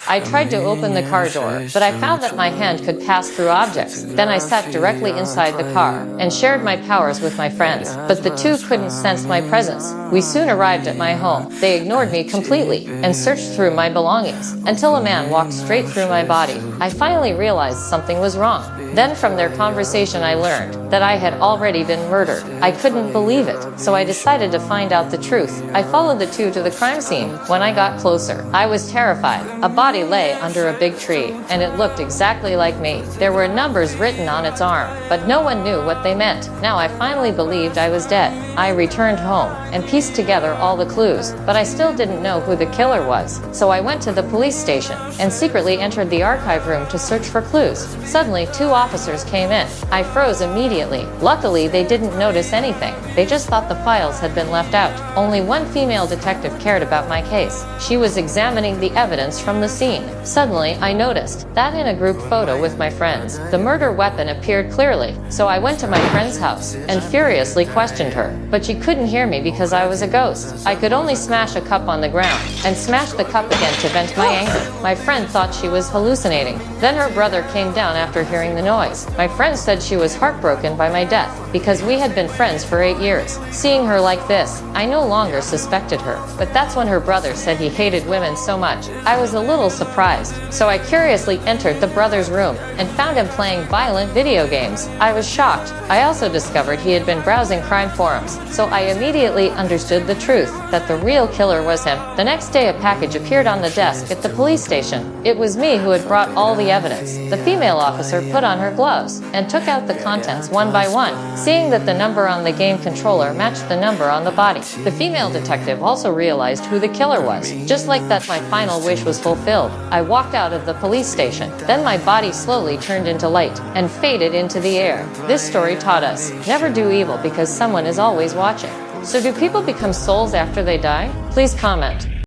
I tried to open the car door, but I found that my hand could pass through objects. Then I sat directly inside the car and shared my powers with my friends, but the two couldn't sense my presence. We soon arrived at my home. They ignored me completely and searched through my belongings until a man walked straight through my body. I finally realized something was wrong. Then from their conversation I learned that I had already been murdered. I couldn't believe it, so I decided to find out the truth. I followed the two to the crime scene. When I got closer, I was terrified. A body lay under a big tree, and it looked exactly like me. There were numbers written on its arm, but no one knew what they meant. Now I finally believed I was dead. I returned home and pieced together all the clues, but I still didn't know who the killer was. So I went to the police station and secretly entered the archive room to search for clues. Suddenly, two officers came in. I froze immediately. Luckily, they didn't notice anything. They just thought the files had been left out. Only one female detective cared about my case. She was examining the evidence from the scene. Suddenly, I noticed that in a group photo with my friends, the murder weapon appeared clearly. So I went to my friend's house and furiously questioned her, but she couldn't hear me because I was a ghost. I could only smash a cup on the ground and smash the cup again to vent my anger. My friend thought she was hallucinating. Then her brother came down after hearing the noise. My friend said she was heartbroken by my death because we had been friends for 8 years. Seeing her like this, I no longer suspected her. But that's when her brother said he hated women so much. I was a little surprised, so I curiously entered the brother's room and found him playing violent video games. I was shocked. I also discovered he had been browsing crime forums, so I immediately understood the truth, that the real killer was him. The next day a package appeared on the desk at the police station. It was me who had brought all the evidence. The female officer put on her gloves and took out the contents one by one, seeing that the number on the game controller matched the number on the body. The female detective also realized who the killer was. Just like that, my final wish was fulfilled. I walked out of the police station. Then my body slowly turned into light and faded into the air. This story taught us, never do evil because someone is always watching. So do people become souls after they die? Please comment.